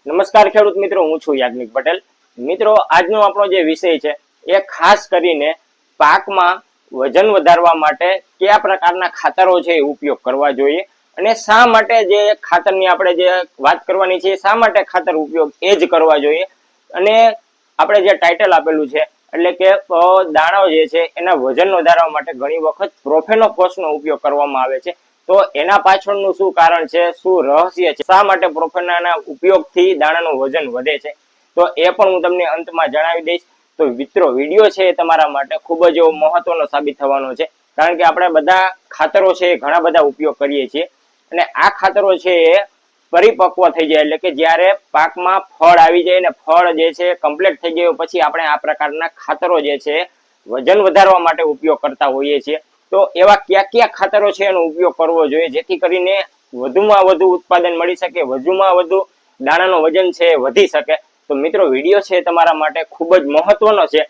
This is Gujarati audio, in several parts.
નમસ્કાર ખેડૂત મિત્રો, હું છું યાજ્ઞિક પટેલ. મિત્રો, આજનો આપણો જે વિષય છે એ ખાસ કરીને પાકમાં વજન વધારવા માટે કયા પ્રકારના ખાતરો છે એ ઉપયોગ કરવા જોઈએ અને શા માટે જે ખાતરની આપણે જે વાત કરવાની છે શા માટે ખાતર ઉપયોગ એ જ કરવા જોઈએ. અને આપણે જે ટાઇટલ આપેલું છે એટલે કે દાણો જે છે એના વજન વધારવા માટે ઘણી વખત પ્રોફેનોફોસનો ઉપયોગ કરવામાં આવે છે. તો એના પાછળનું શું કારણ છે, શું રહસ્ય છે, શા માટે પ્રોફેનાના ઉપયોગથી દાણાનું વજન વધે છે, તો એ પણ હું તમને અંતમાં જણાવી દઈશ. તો મિત્રો, વિડીયો છે એ તમારા માટે ખૂબ જ એવો મહત્વનો સાબિત થવાનો છે, કારણ કે આપણે બધા ખાતરો છે એ ઘણા બધા ઉપયોગ કરીએ છીએ અને આ ખાતરો છે એ પરિપક્વ થઈ જાય એટલે કે જ્યારે પાકમાં ફળ આવી જાય ને ફળ જે છે કમ્પ્લીટ થઈ ગયું પછી આપણે આ પ્રકારના ખાતરો જે છે વજન વધારવા માટે ઉપયોગ કરતા હોઈએ છીએ. તો એવા કયા કયા ખાતરો છે એનો ઉપયોગ કરવો જોઈએ જેથી કરીને વધુમાં વધુ ઉત્પાદન મળી શકે, વધુમાં વધુ દાણાનો વજન છે વધી શકે. તો મિત્રો, વિડીયો છે તમારા માટે ખૂબ જ મહત્વનો છે,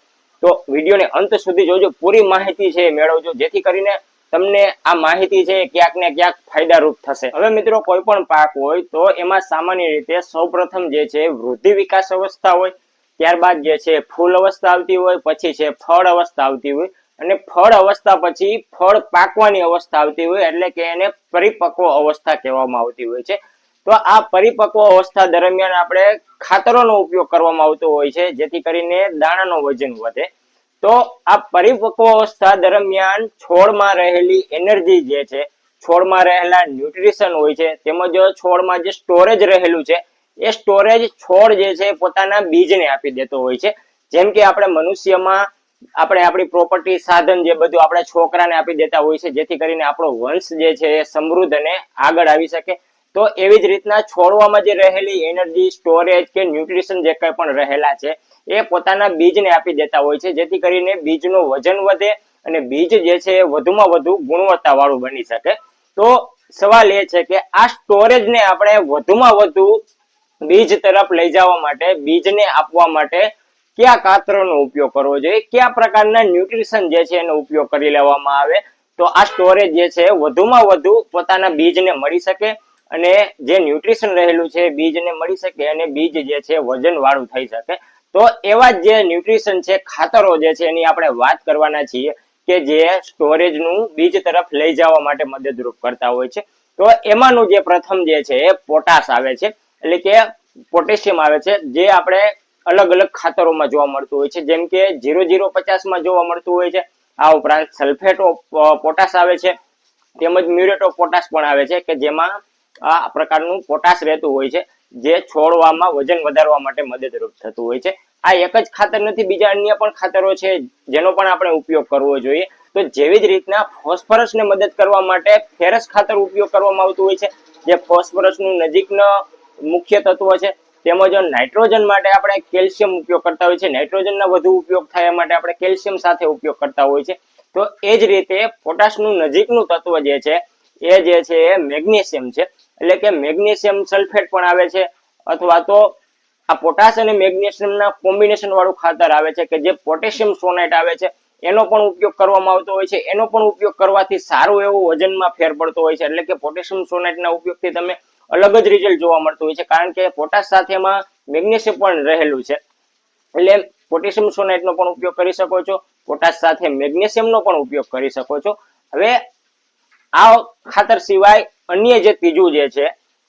તો વિડીયોને અંત સુધી જોજો, પૂરી માહિતી છે મેળવજો જેથી કરીને તમને આ માહિતી છે ક્યાંક ને ક્યાંક ફાયદારૂપ થશે. હવે મિત્રો, કોઈ પણ પાક હોય તો એમાં સામાન્ય રીતે સૌપ્રથમ જે છે વૃદ્ધિ વિકાસ અવસ્થા હોય, ત્યારબાદ જે છે ફૂલ અવસ્થા આવતી હોય, પછી છે ફળ અવસ્થા આવતી હોય અને ફળ અવસ્થા પછી ફળ પાકવાની અવસ્થા આવતી હોય એટલે કે એને પરિપક્વ અવસ્થા કહેવામાં આવતી હોય છે. તો આ પરિપક્વ અવસ્થા દરમિયાન આપણે ખાતરોનો ઉપયોગ કરવામાં આવતો હોય છે જેથી કરીને દાણાનો વજન વધે. તો આ પરિપક્વ અવસ્થા દરમિયાન છોડમાં રહેલી એનર્જી જે છે, છોડમાં રહેલા ન્યુટ્રિશન હોય છે તેમજ છોડમાં જે સ્ટોરેજ રહેલું છે એ સ્ટોરેજ છોડ જે છે પોતાના બીજને આપી દેતો હોય છે. જેમ કે આપણે મનુષ્યમાં આપણે આપણી પ્રોપર્ટી સાધન જે બધું આપણે છોકરાને આપી દેતા હોય છે જેથી કરીને આપણો વંશ જે છે એ સમૃદ્ધ અને આગળ આવી શકે. તો એવી જ રીતના છોડવામાં જે રહેલી એનર્જી, સ્ટોરેજ કે ન્યુટ્રિશન જે કંઈ પણ રહેલા છે એ પોતાના બીજને આપી દેતા હોય છે જેથી કરીને બીજનું વજન વધે અને બીજ જે છે વધુમાં વધુ ગુણવત્તા વાળું બની શકે. તો સવાલ એ છે કે આ સ્ટોરેજને આપણે વધુમાં વધુ બીજ તરફ લઈ જવા માટે, બીજને આપવા માટે કયા ખાતરોનો ઉપયોગ કરવો જોઈએ, કયા પ્રકારના ન્યુટ્રિશન જે છે એનો ઉપયોગ કરી લેવામાં આવે તો આ સ્ટોરેજ જે છે વધુમાં વધુ પોતાના બીજને મળી શકે અને જે ન્યુટ્રિશન રહેલું છે બીજને મળી શકે અને બીજ જે છે વજન વાળું થઈ શકે. તો એવા જે ન્યુટ્રિશન છે, ખાતરો જે છે એની આપણે વાત કરવાના છીએ કે જે સ્ટોરેજનું બીજ તરફ લઈ જવા માટે મદદરૂપ કરતા હોય છે. તો એમાંનું જે પ્રથમ જે છે એ પોટાશ આવે છે એટલે કે પોટેશિયમ આવે છે, જે આપણે અલગ અલગ ખાતરોમાં જોવા મળતું હોય છે. જેમ કે 0050 જોવા મળતું હોય છે. આ ઉપરાંત સલ્ફેટ ઓફ પોટાશ આવે છે, તેમજ મ્યુરેટ ઓફ પોટાશ પણ આવે છે કે જેમાં આ પ્રકારનું પોટાશ રહેતું હોય છે જે છોડવામાં વજન વધારવા માટે મદદરૂપ થતું હોય છે. આ એક જ ખાતર નથી, બીજા અન્ય પણ ખાતરો છે જેનો પણ આપણે ઉપયોગ કરવો જોઈએ. તો જેવી જ રીતના ફોસ્ફરસને મદદ કરવા માટે ફેરસ ખાતર ઉપયોગ કરવામાં આવતું હોય છે જે ફોસ્ફરસનું નજીકનો મુખ્ય તત્વ છે. તેમજ નાઇટ્રોજન માટે આપણે કેલ્શિયમ ઉપયોગ કરતા હોય છે, નાઇટ્રોજનના વધુ ઉપયોગ થાય માટે આપણે કેલ્શિયમ સાથે ઉપયોગ કરતા હોય છે. તો એ જ રીતે પોટાશનું નજીકનું તત્વ જે છે એ જે છે એ મેગ્નેશિયમ છે એટલે કે મેગ્નેશિયમ સલ્ફેટ પણ આવે છે અથવા તો આ પોટાશ અને મેગ્નેશિયમના કોમ્બિનેશન વાળું ખાતર આવે છે કે જે પોટેશિયમ સોનેટ આવે છે એનો પણ ઉપયોગ કરવામાં આવતો હોય છે. એનો પણ ઉપયોગ કરવાથી સારું એવું વજનમાં ફેર પડતો હોય છે એટલે કે પોટેશિયમ સોનેટના ઉપયોગથી તમે અલગ જ રિઝલ્ટ જોવા મળતું હોય છે કારણ કે પોટાશ સાથે એમાં મેગ્નેશિયમ પણ રહેલું છે એટલે પોટેશિયમ સોનેટનો પણ ઉપયોગ કરી શકો છો, પોટાશ સાથે મેગ્નેશિયમનો પણ ઉપયોગ કરી શકો છો. હવે આ ખાતર સિવાય અન્ય જે ત્રીજું જે છે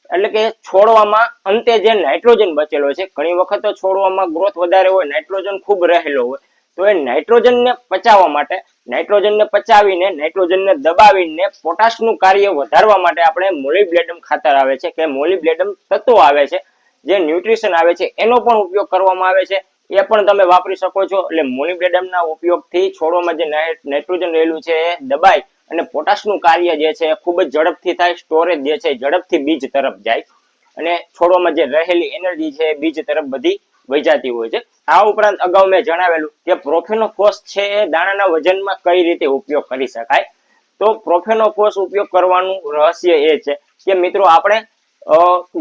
એટલે કે છોડવામાં અંતે જે નાઇટ્રોજન બચેલો છે, ઘણી વખત છોડવામાં ગ્રોથ વધારે હોય, નાઇટ્રોજન ખૂબ રહેલો હોય, તો એ નાઇટ્રોજનને પચાવવા માટે, નાઇટ્રોજનને પચાવીને, નાઇટ્રોજનને દબાવીને પોટાશનું કાર્ય વધારવા માટે આપણે મોલિબ્ડેનમ ખાતર આવે છે કે મોલિબ્ડેનમ તત્વો આવે છે જે ન્યુટ્રિશન આવે છે એનો પણ ઉપયોગ કરવામાં આવે છે. એ પણ તમે વાપરી શકો છો. એટલે મોલિબ્ડેનમના ઉપયોગથી છોડોમાં જે નાઇટ્રોજન રહેલું છે એ દબાઈ અને પોટાશનું કાર્ય જે છે ખૂબ જ ઝડપથી થાય, સ્ટોરેજ જે છે ઝડપથી બીજ તરફ જાય અને છોડોમાં જે રહેલી એનર્જી છે બીજ તરફ બધી વહી જતી હોય છે. આ ઉપરાંત અગાઉ મેં જણાવેલું કે પ્રોફેનોફોસ છે એ દાણાના વજનમાં કઈ રીતે ઉપયોગ કરી શકાય. તો પ્રોફેનોફોસ ઉપયોગ કરવાનું રહસ્ય એ છે કે મિત્રો, આપણે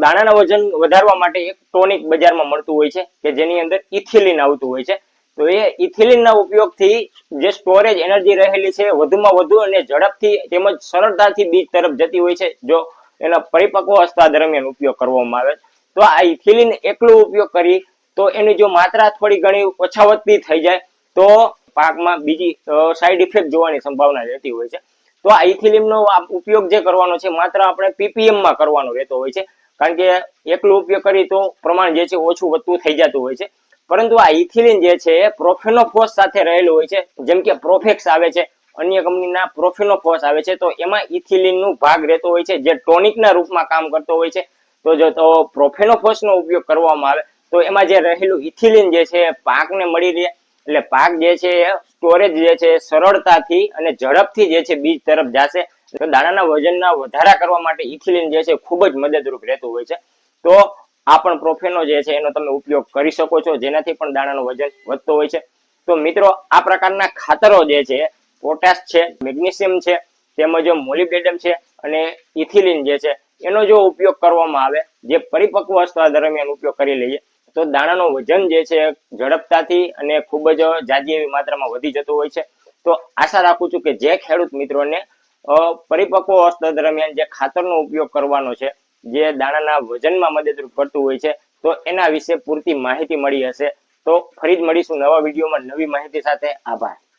દાણાના વજન વધારવા માટે એક ટોનિક બજારમાં મળતું હોય છે કે જેની અંદર ઇથિલિન આવતું હોય છે. તો એ ઇથિલિનના ઉપયોગથી જે સ્ટોરેજ એનર્જી રહેલી છે વધુમાં વધુ અને ઝડપથી તેમજ સરળતાથી બીજ તરફ જતી હોય છે જો એના પરિપક્વ અવસ્થા દરમિયાન ઉપયોગ કરવામાં આવે. તો આ ઇથિલિન એકલું ઉપયોગ કરી તો એની જો માત્રા થોડી ઘણી ઓછાવતી થઈ જાય તો પાકમાં બીજી સાઈડ ઇફેક્ટ જોવાની સંભાવના રહેતી હોય છે. તો આ ઇથિલિનનો ઉપયોગ જે કરવાનો છે માત્ર આપણે પીપીએમ માં કરવાનો રહેતો હોય છે, કારણ કે એકલું ઉપયોગ કરી તો પ્રમાણ જે છે ઓછું વધતું થઈ જતું હોય છે. પરંતુ આ ઇથિલિન જે છે એ પ્રોફેનોફોસ સાથે રહેલું હોય છે, જેમ કે પ્રોફેક્સ આવે છે, અન્ય કંપનીના પ્રોફેનોફોસ આવે છે, તો એમાં ઇથિલિન નું ભાગ રહેતો હોય છે જે ટોનિકના રૂપમાં કામ કરતો હોય છે. તો જો તો પ્રોફેનોફોસ નો ઉપયોગ કરવામાં આવે તો એમાં જે રહેલું ઇથિલિન જે છે પાકને મળી રહે, એટલે પાક જે છે સ્ટોરેજ જે છે સરળતાથી અને ઝડપથી જે છે બીજ તરફ જશે. તો દાણાના વજનના વધારા કરવા માટે ઇથિલિન જે છે ખૂબ જ મદદરૂપ રહેતું હોય છે. તો આ પણ પ્રોફેનો જે છે એનો તમે ઉપયોગ કરી શકો છો, જેનાથી પણ દાણાનું વજન વધતો હોય છે. તો મિત્રો આ પ્રકારના ખાતરો જે છે પોટાશ છે, મેગ્નેશિયમ છે, તેમજ મોલિબેડમ છે અને ઇથિલિન જે છે એનો જો ઉપયોગ કરવામાં આવે, જે પરિપક્વ અવસ્થા દરમિયાન ઉપયોગ કરી લઈએ તો દાણાનું વજન જે છે ઝડપતાથી અને ખૂબ જ જાજી એવી માત્રામાં વધી જતું હોય છે. તો આશા રાખું છું કે જે ખેડૂત મિત્રોને પરિપક્વ અવસ્થા દરમિયાન જે ખાતરનો ઉપયોગ કરવાનો છે, જે દાણાના વજનમાં મદદરૂપ કરતું હોય છે, તો એના વિશે પૂરતી માહિતી મળી હશે. તો ફરી જ મળીશું નવા વિડીયોમાં નવી માહિતી સાથે. આભાર.